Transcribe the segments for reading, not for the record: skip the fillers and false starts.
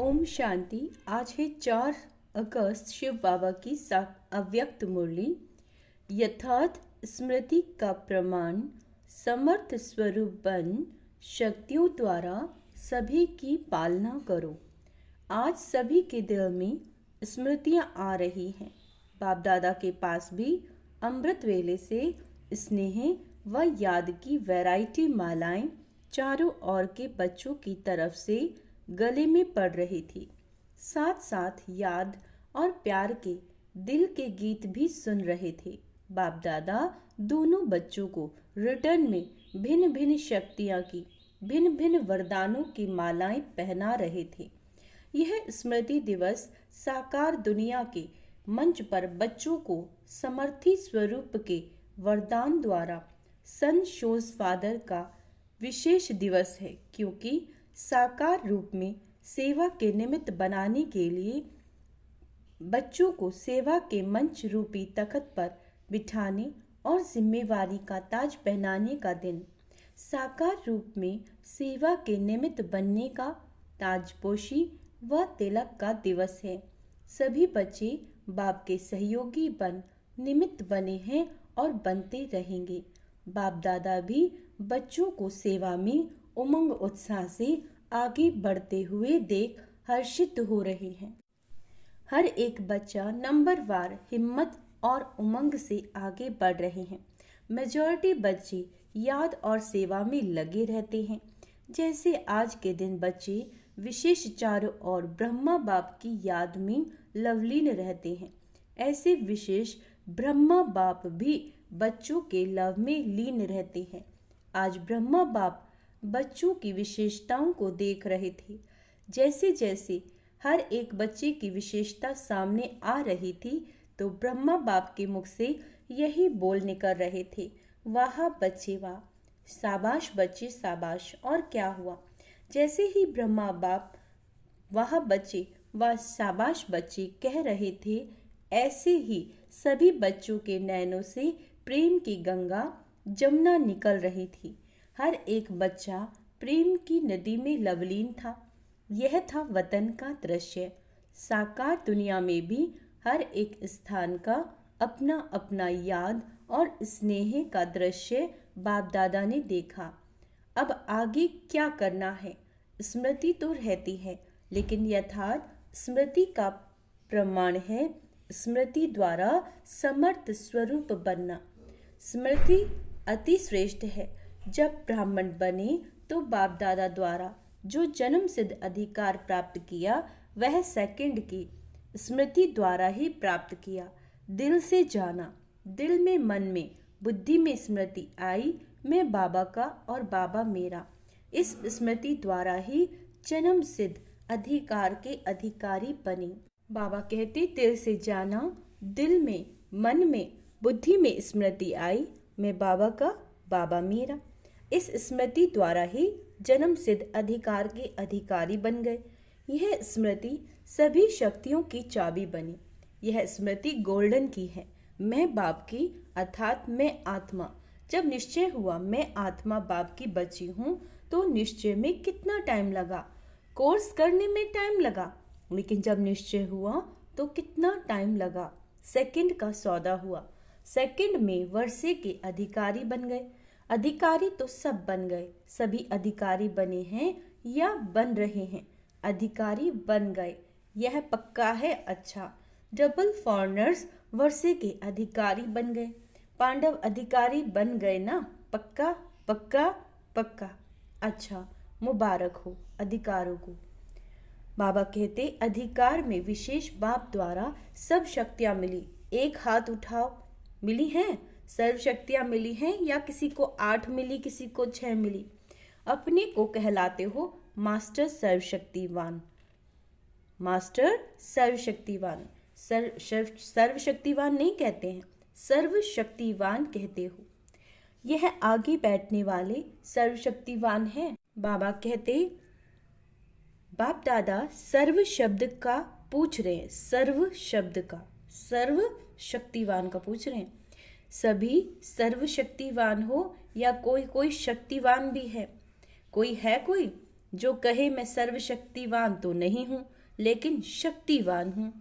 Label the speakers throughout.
Speaker 1: ओम शांति। आज है 4 अगस्त शिव बाबा की अव्यक्त मुरली। यथार्थ स्मृति का प्रमाण समर्थ स्वरूप बन शक्तियों द्वारा सभी की पालना करो। आज सभी के दिल में स्मृतियां आ रही हैं। बाप दादा के पास भी अमृत वेले से स्नेह व याद की वैरायटी मालाएं चारों ओर के बच्चों की तरफ से गले में पड़ रही थी। साथ साथ याद और प्यार के दिल के गीत भी सुन रहे थे। बाप दादा दोनों बच्चों को रिटर्न में भिन्न भिन्न शक्तियाँ की भिन्न भिन्न वरदानों की मालाएं पहना रहे थे। यह स्मृति दिवस साकार दुनिया के मंच पर बच्चों को समर्थी स्वरूप के वरदान द्वारा सन शोज फादर का विशेष दिवस है, क्योंकि साकार रूप में सेवा के निमित्त बनाने के लिए बच्चों को सेवा के मंच रूपी तख्त पर बिठाने और जिम्मेवारी का ताज पहनाने का दिन, साकार रूप में सेवा के निमित्त बनने का ताजपोशी व तिलक का दिवस है। सभी बच्चे बाप के सहयोगी बन निमित्त बने हैं और बनते रहेंगे। बाप दादा भी बच्चों को सेवा में उमंग उत्साह से आगे बढ़ते हुए देख हर्षित हो रहे हैं। हर एक बच्चा नंबरवार हिम्मत और उमंग से आगे बढ़ रहे हैं। मेजॉरिटी बच्चे याद और सेवा में लगे रहते हैं। जैसे आज के दिन बच्चे विशेष चारों ओर ब्रह्मा बाप की याद में लवलीन रहते हैं, ऐसे विशेष ब्रह्मा बाप भी बच्चों के लव में लीन रहते हैं। आज ब्रह्मा बाप बच्चों की विशेषताओं को देख रहे थे। जैसे जैसे हर एक बच्चे की विशेषता सामने आ रही थी, तो ब्रह्मा बाप के मुख से यही बोल निकल रहे थे, वाह बच्चे वाह, शाबाश बच्चे शाबाश। और क्या हुआ? जैसे ही ब्रह्मा बाप वाह बच्चे वाह शाबाश बच्चे कह रहे थे, ऐसे ही सभी बच्चों के नैनों से प्रेम की गंगा जमुना निकल रही थी। हर एक बच्चा प्रेम की नदी में लवलीन था। यह था वतन का दृश्य। साकार दुनिया में भी हर एक स्थान का अपना अपना याद और स्नेह का दृश्य बाप दादा ने देखा। अब आगे क्या करना है? स्मृति तो रहती है, लेकिन यथार्थ स्मृति का प्रमाण है स्मृति द्वारा समर्थ स्वरूप बनना। स्मृति अति श्रेष्ठ है। जब ब्राह्मण बने तो बाप दादा द्वारा जो जन्म सिद्ध अधिकार प्राप्त किया, वह सेकंड की स्मृति द्वारा ही प्राप्त किया। दिल से जाना, दिल में मन में बुद्धि में स्मृति आई, मैं बाबा का और बाबा मेरा। इस स्मृति द्वारा ही जन्म सिद्ध अधिकार के अधिकारी बने। बाबा कहते, दिल से जाना, दिल में मन में बुद्धि में स्मृति आई, मैं बाबा का बाबा मेरा। इस स्मृति द्वारा ही जन्म सिद्ध अधिकार के अधिकारी बन गए। यह स्मृति सभी शक्तियों की चाबी बनी। यह स्मृति गोल्डन की है। मैं बाप की अर्थात मैं आत्मा। जब निश्चय हुआ मैं आत्मा बाप की बची हूँ, तो निश्चय में कितना टाइम लगा? कोर्स करने में टाइम लगा, लेकिन जब निश्चय हुआ तो कितना टाइम लगा? सेकंड का सौदा हुआ। सेकंड में वर्षे के अधिकारी बन गए। अधिकारी तो सब बन गए। सभी अधिकारी बने हैं या बन रहे हैं। अधिकारी बन गए, यह पक्का है। अच्छा, डबल फॉरनर्स वर्षे के अधिकारी बन गए। पांडव अधिकारी बन गए ना? पक्का पक्का पक्का। अच्छा, मुबारक हो अधिकारों को। बाबा कहते, अधिकार में विशेष बाप द्वारा सब शक्तियां मिली। एक हाथ उठाओ। मिली हैं? सर्व शक्तियां मिली हैं, या किसी को 8 मिली, किसी को 6 मिली? अपने को कहलाते हो मास्टर सर्वशक्तिवान। मास्टर सर्वशक्तिवान। सर्वशक्तिवान नहीं कहते हैं, सर्वशक्तिवान कहते हो। यह आगे बैठने वाले सर्वशक्तिवान है। बाबा कहते, बाप दादा सर्व शब्द का पूछ रहे हैं, सर्व शब्द का, सर्व शक्तिवान का पूछ रहे हैं। सभी सर्वशक्तिवान हो या कोई कोई शक्तिवान भी है? कोई है? कोई जो कहे मैं सर्वशक्तिवान तो नहीं हूँ लेकिन शक्तिवान हूँ,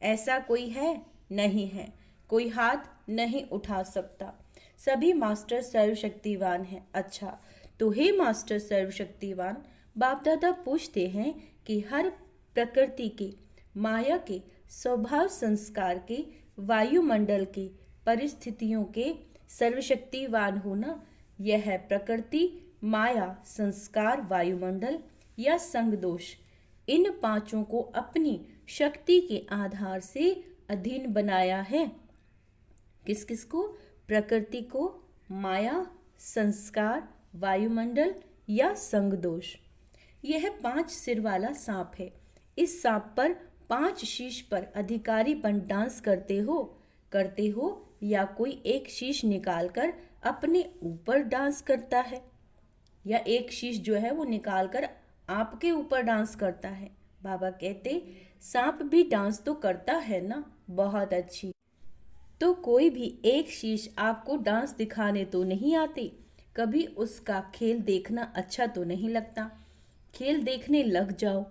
Speaker 1: ऐसा कोई है? नहीं है। कोई हाथ नहीं उठा सकता। सभी मास्टर सर्वशक्तिवान हैं। अच्छा, तो हे मास्टर सर्वशक्तिवान, बाप दादा पूछते हैं कि हर प्रकृति के, माया के, स्वभाव संस्कार के, वायुमंडल के, परिस्थितियों के सर्वशक्तिवान होना, यह है प्रकृति, माया, संस्कार, वायुमंडल या संग दोष, इन पांचों को अपनी शक्ति के आधार से अधीन बनाया है। किस किस को? प्रकृति को, माया, संस्कार, वायुमंडल या संग दोष। यह 5 सिर वाला सांप है। इस सांप पर 5 शीश पर अधिकारीपन डांस करते हो या कोई एक शीश निकालकर अपने ऊपर डांस करता है, या एक शीश जो है वो निकालकर आपके ऊपर डांस करता है। बाबा कहते सांप भी डांस तो करता है ना। बहुत अच्छी। तो कोई भी एक शीश आपको डांस दिखाने तो नहीं आते। कभी उसका खेल देखना अच्छा तो नहीं लगता। खेल देखने लग जाओ।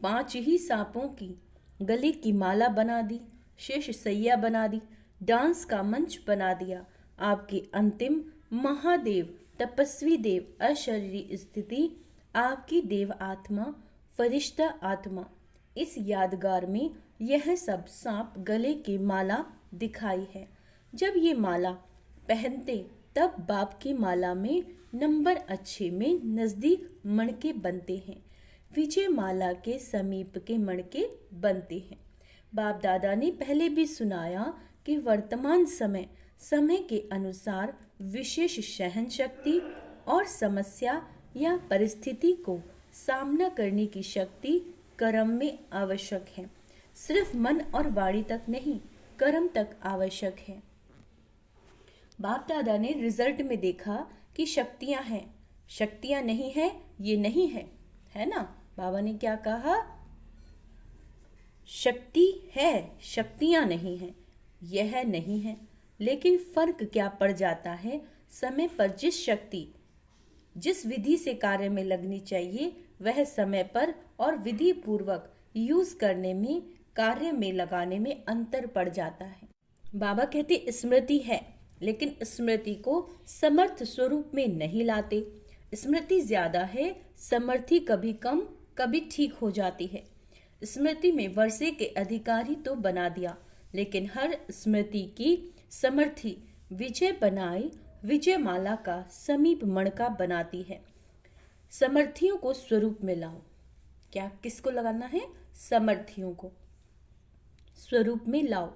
Speaker 1: 5 ही सांपों की गले की माला बना दी, शेष सैया बना दी, डांस का मंच बना दिया। आपके अंतिम महादेव, तपस्वी देव, अशरीरी स्थिति, आपकी देव आत्मा, फरिश्ता आत्मा, इस यादगार में यह सब सांप गले की माला दिखाई है। जब ये माला पहनते तब बाप की माला में नंबर अच्छे में नज़दीक मणके बनते हैं, विजय माला के समीप के मणके बनते हैं। बाप दादा ने पहले भी सुनाया कि वर्तमान समय के अनुसार विशेष सहन शक्ति और समस्या या परिस्थिति को सामना करने की शक्ति कर्म में आवश्यक है। सिर्फ मन और वाणी तक नहीं, कर्म तक आवश्यक है। बाप दादा ने रिजल्ट में देखा कि शक्तियां हैं, शक्तियां नहीं है, ये नहीं है, है ना। बाबा ने क्या कहा? शक्ति है, शक्तियां नहीं है, यह नहीं है। लेकिन फर्क क्या पड़ जाता है, समय पर जिस शक्ति जिस विधि से कार्य में लगनी चाहिए वह समय पर और विधि पूर्वक यूज करने में, कार्य में लगाने में अंतर पड़ जाता है। बाबा कहते स्मृति है, लेकिन स्मृति को समर्थ स्वरूप में नहीं लाते। स्मृति ज्यादा है, समर्थी कभी कम, कभी ठीक हो जाती है। स्मृति में वर्षे के अधिकारी तो बना दिया, लेकिन हर स्मृति की समर्थी विजय बनाए विजय माला का समीप मणका बनाती है। समर्थियों को स्वरूप में लाओ। क्या किसको लगाना है? समर्थियों को स्वरूप में लाओ।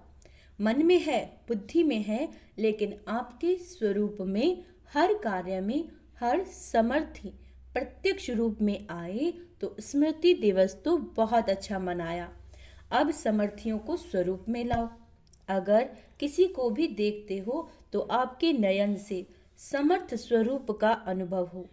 Speaker 1: मन में है, बुद्धि में है, लेकिन आपके स्वरूप में हर कार्य में हर समर्थी प्रत्यक्ष रूप में आए तो स्मृति दिवस तो बहुत अच्छा मनाया। अब समर्थियों को स्वरूप में लाओ। अगर किसी को भी देखते हो तो आपके नयन से समर्थ स्वरूप का अनुभव हो।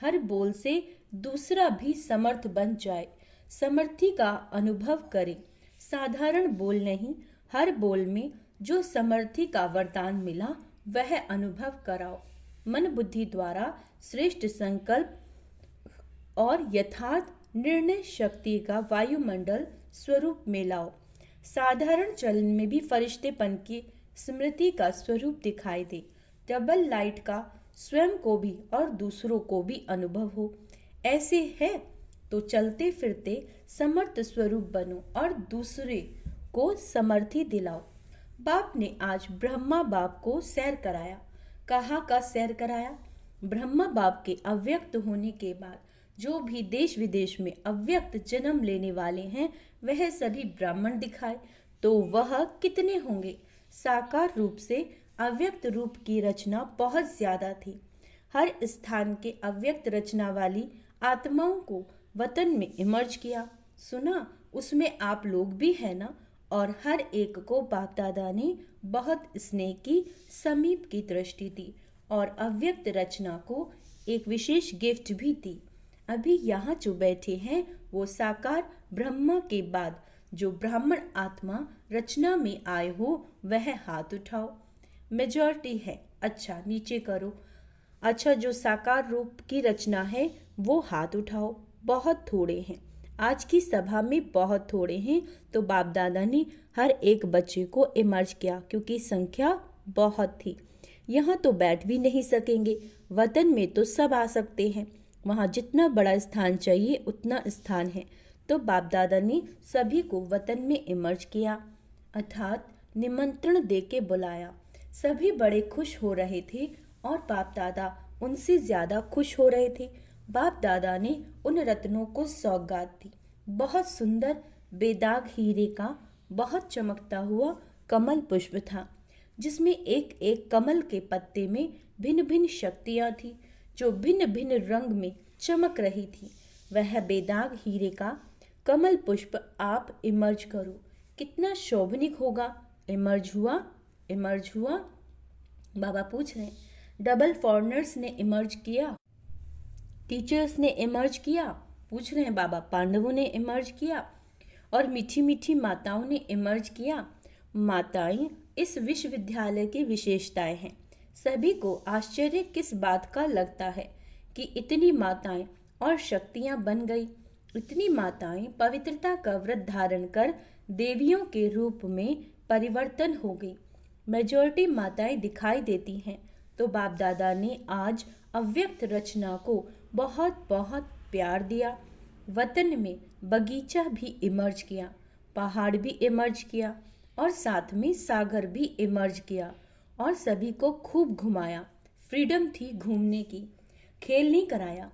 Speaker 1: हर बोल से दूसरा भी समर्थ बन जाए, समर्थी का अनुभव करे। साधारण बोल नहीं, हर बोल में जो समर्थी का वरदान मिला वह अनुभव कराओ। मन बुद्धि द्वारा श्रेष्ठ संकल्प और यथार्थ निर्णय शक्ति का वायुमंडल स्वरूप में लाओ। साधारण चलन में भी फरिश्तेपन की स्मृति का स्वरूप दिखाई दे। डबल लाइट का स्वयं को भी और दूसरों को भी अनुभव हो। ऐसे है तो चलते फिरते समर्थ स्वरूप बनो और दूसरे को समर्थी दिलाओ। बाप ने आज ब्रह्मा बाप को सैर कराया। कहाँ का सैर कराया? ब्रह्मा बाप के अव्यक्त होने के बाद जो भी देश विदेश में अव्यक्त जन्म लेने वाले हैं वह सभी ब्राह्मण दिखाए। तो वह कितने होंगे? साकार रूप से अव्यक्त रूप की रचना बहुत ज्यादा थी। हर स्थान के अव्यक्त रचना वाली आत्माओं को वतन में इमर्ज किया। सुना उसमें आप लोग भी है ना। और हर एक को बाप दादा ने बहुत स्नेह की, समीप की दृष्टि दी और अव्यक्त रचना को एक विशेष गिफ्ट भी दी। अभी यहाँ जो बैठे हैं वो साकार ब्रह्मा के बाद जो ब्राह्मण आत्मा रचना में आए हो वह हाथ उठाओ। मेजॉरिटी है। अच्छा नीचे करो। अच्छा जो साकार रूप की रचना है वो हाथ उठाओ। बहुत थोड़े हैं। आज की सभा में बहुत थोड़े हैं। तो बाप दादा ने हर एक बच्चे को इमर्ज किया क्योंकि संख्या बहुत थी। यहाँ तो बैठ भी नहीं सकेंगे, वतन में तो सब आ सकते हैं। वहाँ जितना बड़ा स्थान चाहिए उतना स्थान है। तो बाप दादा ने सभी को वतन में इमर्ज किया, अर्थात निमंत्रण दे के बुलाया। सभी बड़े खुश हो रहे थे और बाप दादा उनसे ज्यादा खुश हो रहे थे। बाप दादा ने उन रत्नों को सौगात दी। बहुत सुंदर बेदाग हीरे का बहुत चमकता हुआ कमल पुष्प था, जिसमें एक एक कमल के पत्ते में भिन्न भिन्न शक्तियां थी जो भिन्न भिन्न रंग में चमक रही थी। वह बेदाग हीरे का कमल पुष्प आप इमर्ज करो, कितना शोभनिक होगा। इमर्ज हुआ, इमर्ज हुआ। बाबा पूछ रहे हैं, डबल फॉरनर्स ने इमर्ज किया, टीचर्स ने इमर्ज किया। पूछ रहे हैं बाबा, पांडवों ने इमर्ज किया और मीठी मीठी माताओं ने इमर्ज किया। माताएं इस विश्वविद्यालय की विशेषताएं हैं। सभी को आश्चर्य किस बात का लगता है कि इतनी माताएं और शक्तियां बन गई। इतनी माताएं पवित्रता का व्रत धारण कर देवियों के रूप में परिवर्तन हो गई। मेजॉरिटी माताएं दिखाई देती हैं। तो बाप दादा ने आज अव्यक्त रचना को बहुत बहुत प्यार दिया। वतन में बगीचा भी इमर्ज किया, पहाड़ भी इमर्ज किया और साथ में सागर भी इमर्ज किया और सभी को खूब घुमाया। फ्रीडम थी घूमने की, खेल नहीं कराया।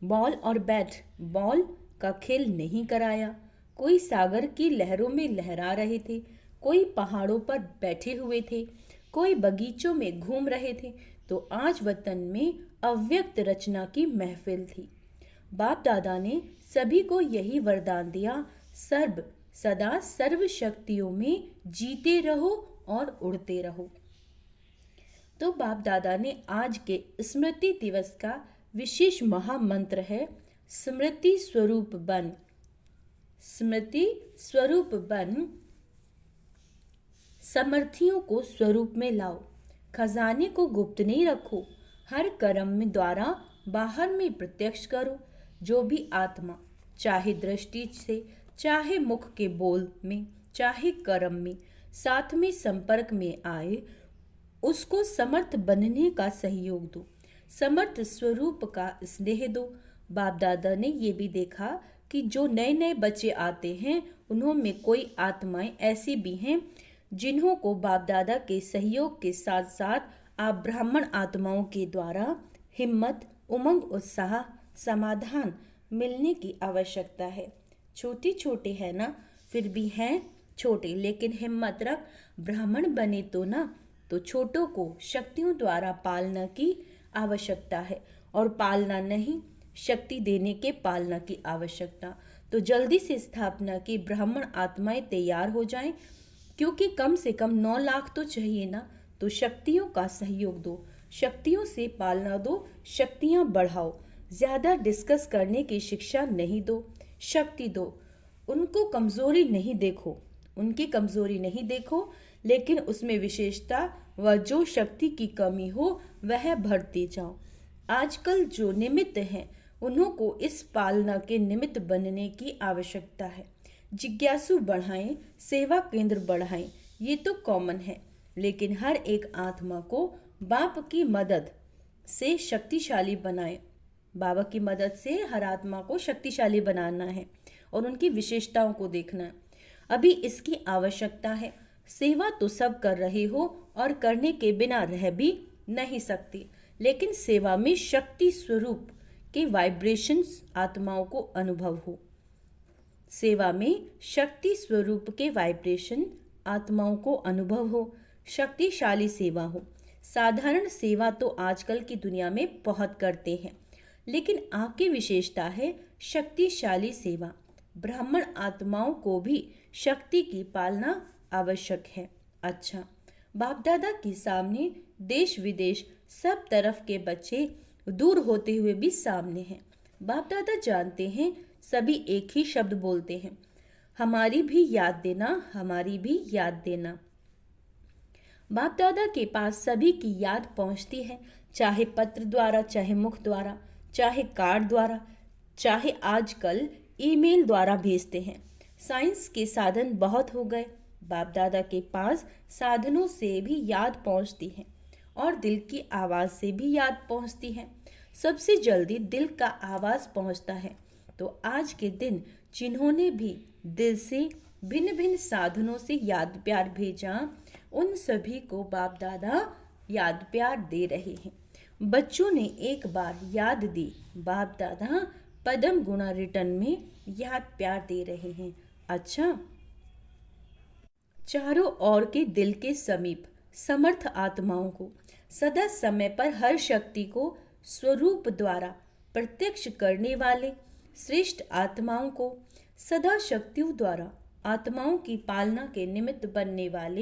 Speaker 1: बॉल और बैट बॉल का खेल नहीं कराया। कोई सागर की लहरों में लहरा रहे थे, कोई पहाड़ों पर बैठे हुए थे, कोई बगीचों में घूम रहे थे। तो आज वतन में अव्यक्त रचना की महफिल थी। बाप दादा ने सभी को यही वरदान दिया, सदा सर्व शक्तियों में जीते रहो और उड़ते रहो। तो बाप दादा ने आज के स्मृति दिवस का विशेष महामंत्र है, स्मृति स्वरूप बन। स्मृति स्वरूप बन, समर्थियों को स्वरूप में लाओ, खजाने को गुप्त नहीं रखो, हर कर्म में द्वारा बाहर में प्रत्यक्ष करो। जो भी आत्मा चाहे दृष्टि से, चाहे मुख के बोल में, चाहे कर्म में, साथ में संपर्क में आए, उसको समर्थ बनने का सहयोग दो, समर्थ स्वरूप का स्नेह दो। बाप दादा ने ये भी देखा कि जो नए नए बच्चे आते हैं उन्होंने कोई आत्माएं ऐसी भी हैं जिन्हों को बाप दादा के सहयोग के साथ साथ आप ब्राह्मण आत्माओं के द्वारा हिम्मत, उमंग, उत्साह, समाधान मिलने की आवश्यकता है। छोटे छोटे है ना, फिर भी हैं छोटे, लेकिन हिम्मत रख, ब्राह्मण बने तो ना, तो छोटों को शक्तियों द्वारा पालना की आवश्यकता है और पालना नहीं, शक्ति देने के पालना की आवश्यकता। तो जल्दी से स्थापना की ब्राह्मण आत्माएं तैयार हो जाएं, क्योंकि कम से कम 9 लाख तो चाहिए ना। तो शक्तियों का सहयोग दो, शक्तियों से पालना दो, शक्तियां बढ़ाओ। ज्यादा डिस्कस करने की शिक्षा नहीं दो, शक्ति दो। उनको कमजोरी नहीं देखो, उनकी कमजोरी नहीं देखो, लेकिन उसमें विशेषता व जो शक्ति की कमी हो वह भरते जाओ। आजकल जो निमित्त हैं उन्हों को इस पालना के निमित्त बनने की आवश्यकता है। जिज्ञासु बढ़ाएं, सेवा केंद्र बढ़ाएं, ये तो कॉमन है, लेकिन हर एक आत्मा को बाप की मदद से शक्तिशाली बनाएं। बाबा की मदद से हर आत्मा को शक्तिशाली बनाना है और उनकी विशेषताओं को देखना है। अभी इसकी आवश्यकता है। सेवा तो सब कर रहे हो और करने के बिना रह भी नहीं सकते, लेकिन सेवा में शक्ति स्वरूप के वाइब्रेशंस आत्माओं को अनुभव हो। सेवा में शक्ति स्वरूप के वाइब्रेशन आत्माओं को अनुभव हो, शक्तिशाली सेवा हो। साधारण सेवा तो आजकल की दुनिया में बहुत करते हैं, लेकिन आपकी विशेषता है शक्तिशाली सेवा। ब्राह्मण आत्माओं को भी शक्ति की पालना आवश्यक है। अच्छा, बाप दादा के सामने देश विदेश सब तरफ के बच्चे दूर होते हुए भी सामने हैं। बाप दादा जानते हैं, सभी एक ही शब्द बोलते हैं, हमारी भी याद देना, हमारी भी याद देना। बाप दादा के पास सभी की याद पहुंचती है, चाहे पत्र द्वारा, चाहे मुख द्वारा, चाहे कार्ड द्वारा, चाहे आजकल ईमेल द्वारा भेजते हैं। साइंस के साधन बहुत हो गए, बाप दादा के पास साधनों से भी याद पहुंचती है और दिल की आवाज़ से भी याद पहुंचती है। सबसे जल्दी दिल का आवाज़ पहुंचता है। तो आज के दिन जिन्होंने भी दिल से भिन्न भिन्न साधनों से याद प्यार भेजा, उन सभी को बाप दादा याद प्यार दे रहे हैं। बच्चों ने एक बार याद दी, बाप दादा पदम गुणा रिटर्न में याद प्यार दे रहे हैं। अच्छा, चारों ओर के दिल के समीप समर्थ आत्माओं को सदा समय पर हर शक्ति को स्वरूप द्वारा प्रत्यक्ष करने वाले श्रेष्ठ आत्माओं को, सदा शक्तियों द्वारा आत्माओं की पालना के निमित्त बनने वाले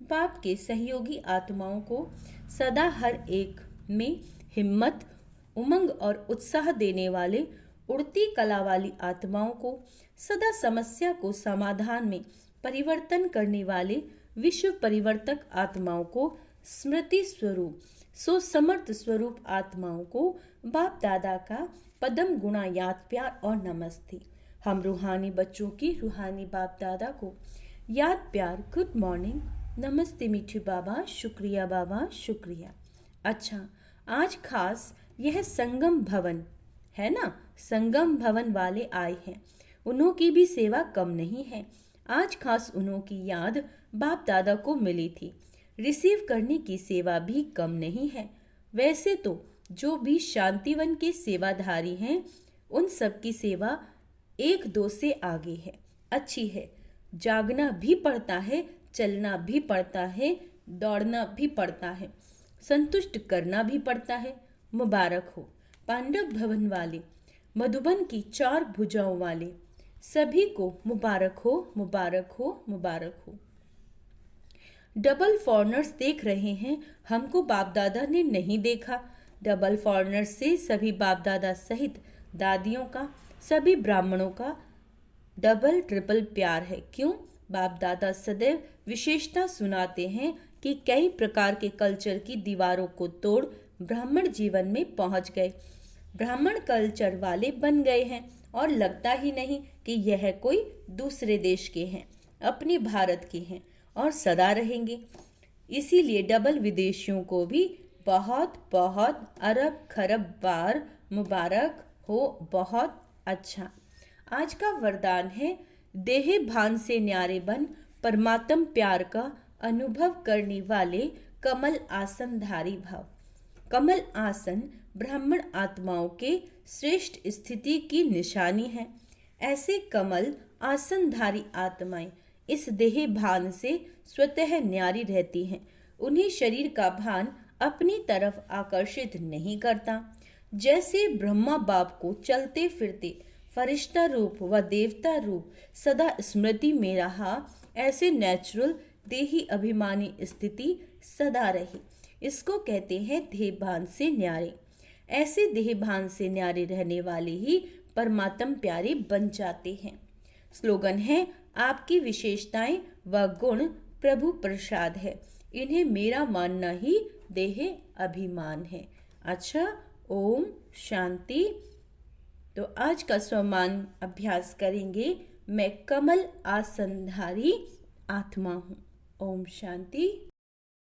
Speaker 1: बाप के सहयोगी आत्माओं को, सदा हर एक में हिम्मत, उमंग और उत्साह देने वाले उड़ती कला वाली आत्माओं को, सदा समस्या को समाधान में परिवर्तन करने वाले विश्व परिवर्तक आत्माओं को, स्मृति स्वरूप सो समर्थ स्वरूप आत्माओं को बाप दादा का पदम गुणा याद प्यार और नमस्ते। हम रूहानी बच्चों की रूहानी बाप दादा को याद प्यार, गुड मॉर्निंग, नमस्ते मीठू बाबा, शुक्रिया बाबा, शुक्रिया। अच्छा, आज खास यह संगम भवन है ना, संगम भवन वाले आए हैं, उन्हों की भी सेवा कम नहीं है। आज खास उन्हों की याद बाप दादा को मिली थी, रिसीव करने की सेवा भी कम नहीं है। वैसे तो जो भी शांतिवन के सेवाधारी हैं, उन सब की सेवा एक दो से आगे है, अच्छी है। जागना भी पड़ता है, चलना भी पड़ता है, दौड़ना भी पड़ता है, संतुष्ट करना भी पड़ता है। मुबारक हो पांडव भवन वाले, मधुबन की 4 भुजाओं वाले सभी को मुबारक हो, मुबारक हो, मुबारक हो। डबल फॉरनर्स देख रहे हैं, हमको बाप दादा ने नहीं देखा। डबल फॉरनर्स से सभी बाप दादा सहित दादियों का, सभी ब्राह्मणों का डबल ट्रिपल प्यार है। क्यों? बाप दादा सदैव विशेषता सुनाते हैं कि कई प्रकार के कल्चर की दीवारों को तोड़ ब्राह्मण जीवन में पहुंच गए, ब्राह्मण कल्चर वाले बन गए हैं और लगता ही नहीं कि यह कोई दूसरे देश के हैं, अपने भारत के हैं और सदा रहेंगे। इसीलिए डबल विदेशियों को भी बहुत बहुत अरब खरब बार मुबारक हो, बहुत अच्छा। आज का वरदान है, देह भान से न्यारे बन परमात्म प्यार का अनुभव करने वाले कमल आसनधारी भव। कमल आसन ब्राह्मण आत्माओं के श्रेष्ठ स्थिति की निशानी है। ऐसे कमल आसनधारी आत्माएं इस देह भान से स्वतः न्यारी रहती हैं। उन्हें शरीर का भान अपनी तरफ आकर्षित नहीं करता। जैसे ब्रह्मा बाप को चलते फिरते फरिश्ता रूप व देवता रूप सदा स्मृति में रहा, ऐसे नेचुरल देही अभिमानी स्थिति सदा रही। इसको कहते हैं देह भान से न्यारे। ऐसे देह भान से न्यारे रहने वाले ही परमात्म प्यारे बन जाते हैं। स्लोगन है, आपकी विशेषताएं व गुण प्रभु प्रसाद है, इन्हें मेरा मानना ही देह अभिमान है। अच्छा, ओम शांति। तो आज का स्वमान अभ्यास करेंगे, मैं कमल आसनधारी आत्मा हूँ। ओम शांति।